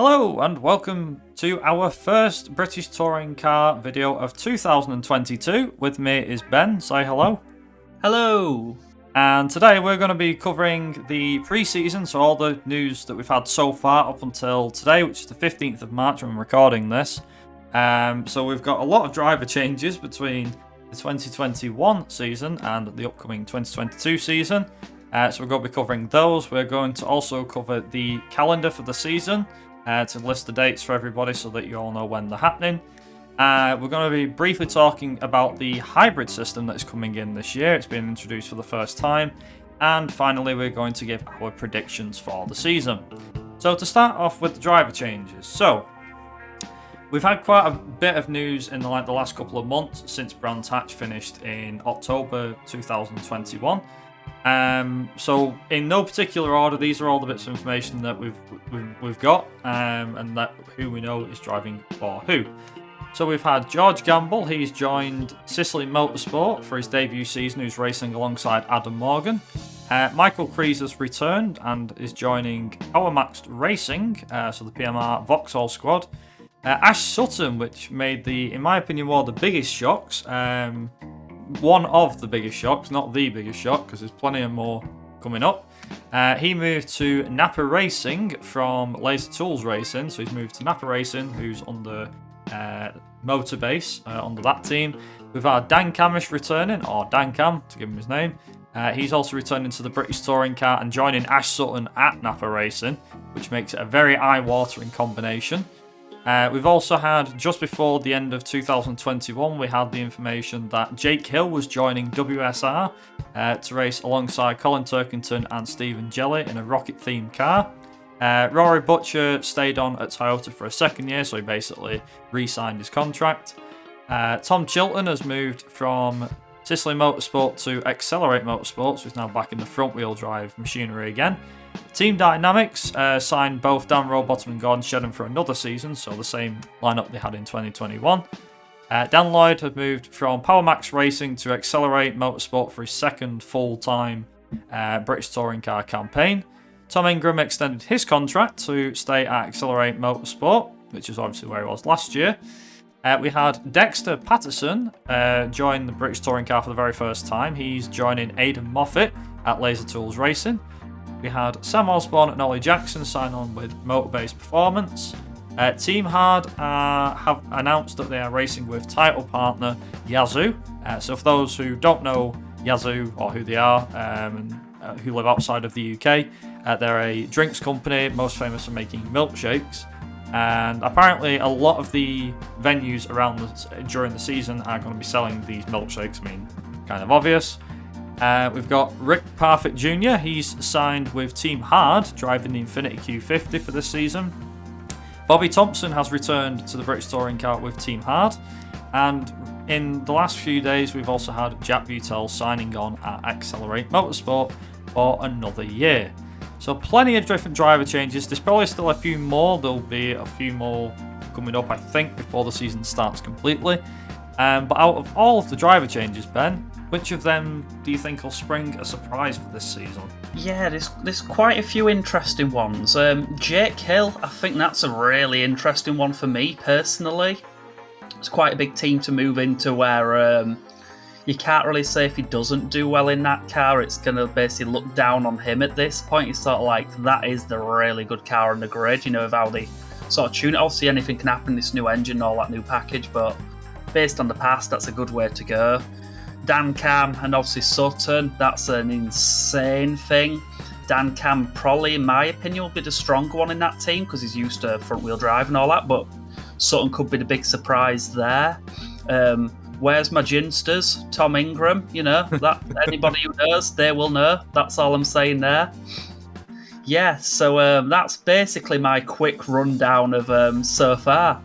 Hello and welcome to our first British Touring Car video of 2022. With me is Ben. Say hello. Hello. And today we're going to be covering the pre-season, so all the news that we've had so far up until today, which is the 15th of March when I'm recording this. So we've got a lot of driver changes between the 2021 season and the upcoming 2022 season. So we're going to be covering those. We're going to also cover the calendar for the season to list the dates for everybody so that you all know when they're happening. We're going to be briefly talking about the hybrid system that's coming in this year. It's been introduced for the first time. And finally, we're going to give our predictions for the season. So to start off with the driver changes. So we've had quite a bit of news in the last couple of months since Brands Hatch finished in October 2021. So in no particular order, these are all the bits of information that we've got, and that who we know is driving for who. So we've had George Gamble. He's joined Sicily Motorsport for his debut season, who's racing alongside Adam Morgan. Michael Kreese has returned and is joining PowerMax Racing, so the PMR Vauxhall squad. Ash Sutton, which made in my opinion, one of the biggest shocks. One of the biggest shocks, not the biggest shock, because there's plenty of more coming up. He moved to Napa Racing from Laser Tools Racing, so he's moved to Napa Racing, who's under Motorbase, under that team. We've had Dan Camish returning, or Dan Cam, to give him his name. He's also returning to the British Touring Car and joining Ash Sutton at Napa Racing, which makes it a very eye-watering combination. We've also had, just before the end of 2021, we had the information that Jake Hill was joining WSR to race alongside Colin Turkington and Stephen Jelly in a rocket-themed car. Rory Butcher stayed on at Toyota for a second year, so he basically re-signed his contract. Tom Chilton has moved from Sicily Motorsport to Accelerate Motorsport, so he's now back in the front-wheel drive machinery again. Team Dynamics signed both Dan Rowbottom and Gordon Shedden for another season, so the same lineup they had in 2021. Dan Lloyd had moved from PowerMax Racing to Accelerate Motorsport for his second full-time British Touring Car campaign. Tom Ingram extended his contract to stay at Accelerate Motorsport, which is obviously where he was last year. We had Dexter Patterson join the British Touring Car for the very first time. He's joining Aidan Moffat at Laser Tools Racing. We had Sam Osborne and Ollie Jackson sign on with Motorbase Performance. Team Hard have announced that they are racing with title partner Yazoo. So for those who don't know Yazoo or who they are and who live outside of the UK, they're a drinks company most famous for making milkshakes. And apparently a lot of the venues around during the season are going to be selling these milkshakes. I mean, kind of obvious. We've got Rick Parfitt Jr. He's signed with Team Hard, driving the Infiniti Q50 for this season. Bobby Thompson has returned to the British Touring Car with Team Hard. And in the last few days, we've also had Jack Butel signing on at Accelerate Motorsport for another year. So plenty of different driver changes. There's probably still a few more. There'll be a few more coming up, I think, before the season starts completely. But out of all of the driver changes, Ben, which of them do you think will spring a surprise for this season? Yeah, there's quite a few interesting ones. Jake Hill, I think that's a really interesting one for me personally. It's quite a big team to move into where you can't really say if he doesn't do well in that car, it's going to basically look down on him at this point. It's sort of like, that is the really good car on the grid, you know, of how they sort of tune it. Obviously anything can happen, this new engine, all that new package, but based on the past, that's a good way to go. Dan Cam and obviously Sutton, that's an insane thing. Dan Cam probably, in my opinion, will be the stronger one in that team because he's used to front wheel drive and all that, but Sutton could be the big surprise there. Where's my ginsters? Tom Ingram, you know, that anybody who knows, they will know. That's all I'm saying there. Yeah, so that's basically my quick rundown of so far.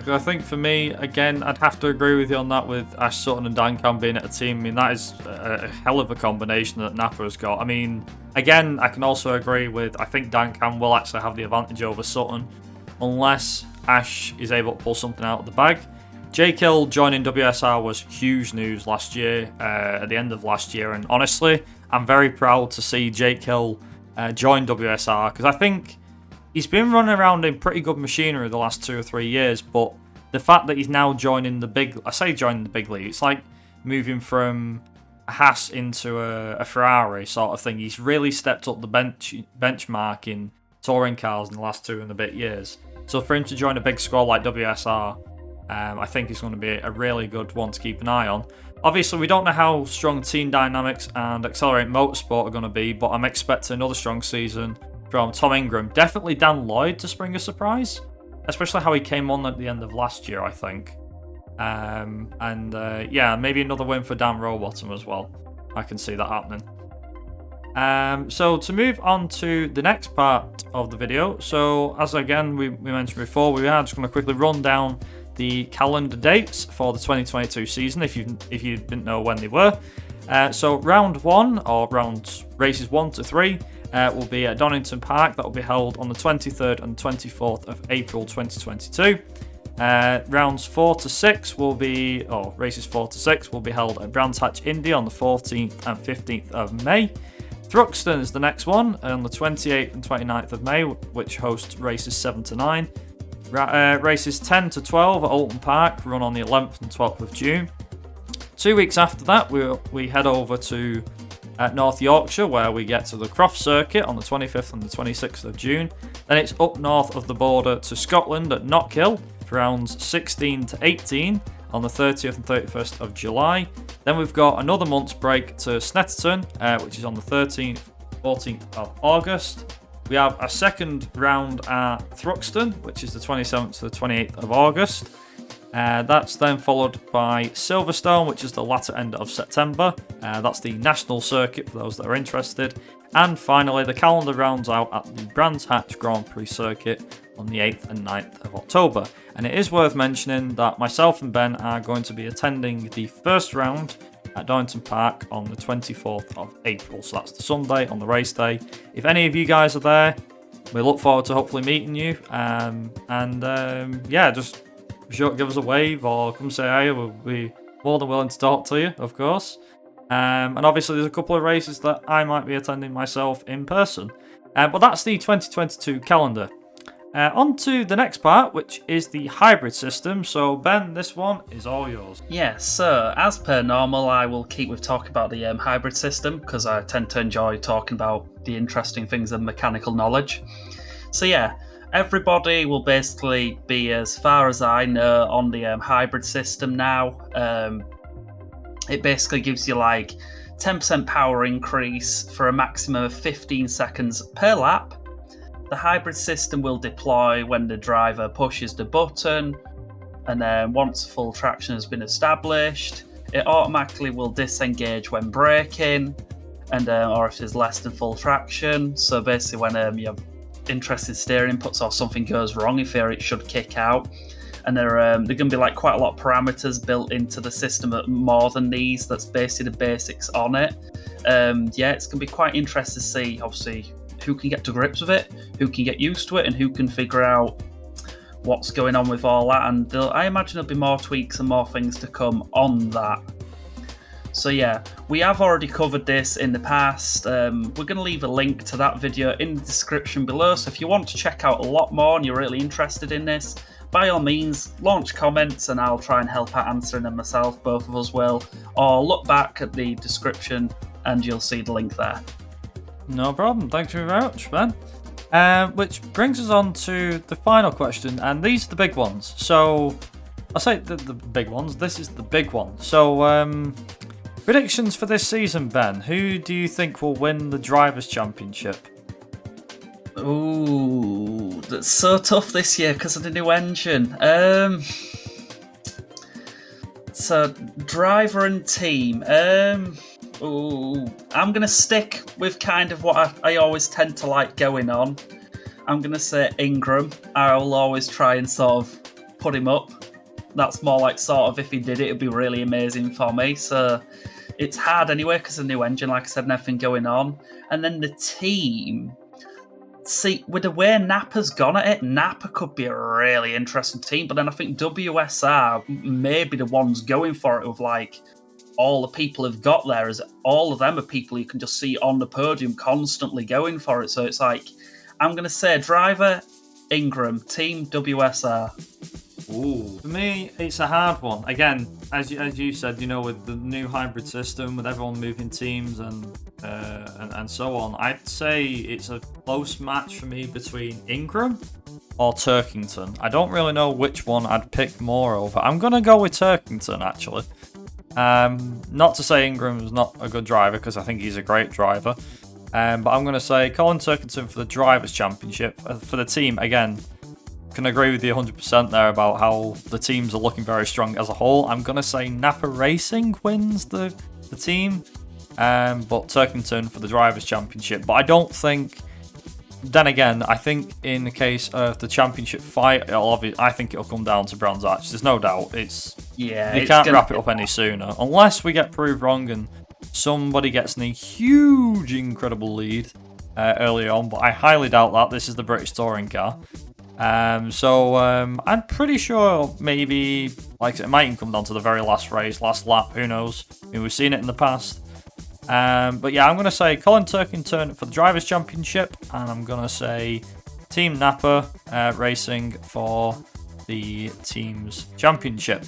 I think for me, again, I'd have to agree with you on that with Ash Sutton and Dan Cam being at a team. I mean, that is a hell of a combination that Napa has got. I mean, again, I can also agree with, I think Dan Cam will actually have the advantage over Sutton unless Ash is able to pull something out of the bag. Jake Hill joining WSR was huge news last year, at the end of last year, and honestly, I'm very proud to see Jake Hill join WSR because I think he's been running around in pretty good machinery the last 2 or 3 years, but the fact that he's now joining the big, I say joining the big league, it's like moving from a Haas into a Ferrari sort of thing. He's really stepped up the benchmark in touring cars in the last 2 and a bit years. So for him to join a big squad like WSR, I think it's going to be a really good one to keep an eye on. Obviously, we don't know how strong Team Dynamics and Accelerate Motorsport are going to be, but I'm expecting another strong season from Tom Ingram. Definitely Dan Lloyd to spring a surprise, especially how he came on at the end of last year, I think. Yeah, maybe another win for Dan Rowbottom as well. I can see that happening. So to move on to the next part of the video, so as again we mentioned before, we are just going to quickly run down the calendar dates for the 2022 season if you didn't know when they were. So round 1 or races 1 to 3 will be at Donington Park. That will be held on the 23rd and 24th of April 2022. Rounds 4 to 6 will be, races 4 to 6 will be held at Brands Hatch Indy on the 14th and 15th of May. Thruxton is the next one on the 28th and 29th of May, which hosts races 7 to 9. Races 10 to 12 at Oulton Park run on the 11th and 12th of June. 2 weeks after that, we head over to North Yorkshire, where we get to the Croft Circuit on the 25th and the 26th of June. Then it's up north of the border to Scotland at Knockhill for rounds 16 to 18 on the 30th and 31st of July. Then we've got another month's break to Snetterton, which is on the 13th, 14th of August. We have a second round at Thruxton, which is the 27th to the 28th of August. That's then followed by Silverstone, which is the latter end of September. That's the national circuit for those that are interested. And finally, the calendar rounds out at the Brands Hatch Grand Prix circuit on the 8th and 9th of October. And it is worth mentioning that myself and Ben are going to be attending the first round at Donington Park on the 24th of April. So that's the Sunday on the race day. If any of you guys are there, we look forward to hopefully meeting you. Just be sure to give us a wave or come say hi. We'll be more than willing to talk to you, of course. And obviously there's a couple of races that I might be attending myself in person. But that's the 2022 calendar. On to the next part, which is the hybrid system. So Ben, this one is all yours. Yes, so as per normal, I will keep with talking about the hybrid system because I tend to enjoy talking about the interesting things of mechanical knowledge. So yeah, everybody will basically be, as far as I know, on the hybrid system now. It basically gives you like 10% power increase for a maximum of 15 seconds per lap. The hybrid system will deploy when the driver pushes the button, and then once full traction has been established, it automatically will disengage when braking, and or if there's less than full traction. So basically when you have interested steering inputs or something goes wrong, in theory it should kick out. And there are going to be like quite a lot of parameters built into the system, more than these. That's basically the basics on it. It's going to be quite interesting to see, obviously, who can get to grips with it, who can get used to it, and who can figure out what's going on with all that. And I imagine there'll be more tweaks and more things to come on that. So yeah, we have already covered this in the past. We're going to leave a link to that video in the description below. So if you want to check out a lot more and you're really interested in this, by all means, launch comments and I'll try and help out answering them myself. Both of us will. Or look back at the description and you'll see the link there. No problem. Thank you very much, Ben. Which brings us on to the final question, and these are the big ones. So, I say the big ones. This is the big one. So, predictions for this season, Ben. Who do you think will win the Drivers' Championship? Ooh, that's so tough this year because of the new engine. So, driver and team. I'm going to stick with kind of what I always tend to like going on. I'm going to say Ingram. I'll always try and sort of put him up. That's more like sort of if he did it, it'd be really amazing for me. So it's hard anyway because of the new engine, like I said, and everything going on. And then the team. See, with the way Napa's gone at it, Napa could be a really interesting team. But then I think WSR may be the ones going for it with like all the people who've got there, as all of them are people you can just see on the podium constantly going for it. So it's like, I'm going to say driver, Ingram, Team WSR. Ooh. For me, it's a hard one. Again, as you said, you know, with the new hybrid system, with everyone moving teams and so on, I'd say it's a close match for me between Ingram or Turkington. I don't really know which one I'd pick more over. I'm going to go with Turkington, actually. Not to say Ingram's not a good driver, because I think he's a great driver. But I'm going to say Colin Turkington for the Drivers' Championship. For the team, again, can agree with you 100% there about how the teams are looking very strong as a whole. I'm going to say Napa Racing wins the team, but Turkington for the Drivers' Championship. But I don't think... Then again, I think in the case of the championship fight, I think it'll come down to Brands Hatch. There's no doubt. They can't wrap it up any sooner. Unless we get proved wrong and somebody gets in a huge, incredible lead early on. But I highly doubt that. This is the British Touring Car. So I'm pretty sure maybe, like, it might even come down to the very last race, last lap. Who knows? I mean, we've seen it in the past. But yeah, I'm going to say Colin Turkington for the Drivers' Championship, and I'm going to say Team Napa Racing for the Teams Championship.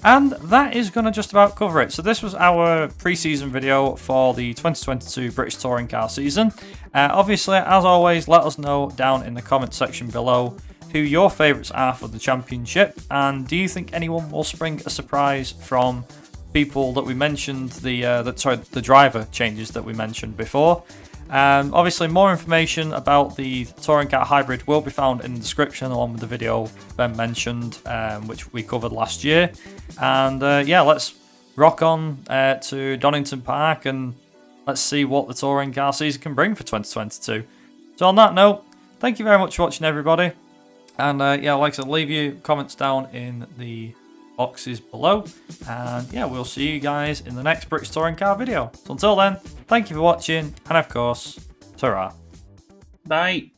And that is going to just about cover it. So this was our pre-season video for the 2022 British Touring Car season. Obviously, as always, let us know down in the comment section below who your favourites are for the championship, and do you think anyone will spring a surprise from people that we mentioned, the driver changes that we mentioned before. Obviously, more information about the Touring Car Hybrid will be found in the description, along with the video Ben mentioned, which we covered last year. And yeah, let's rock on to Donington Park and let's see what the Touring Car season can bring for 2022. So on that note, thank you very much for watching, everybody. And yeah, like I said, leave your comments down in the boxes below, and yeah, we'll see you guys in the next British Touring Car video. So until then, thank you for watching, and of course, ta-ra. Bye.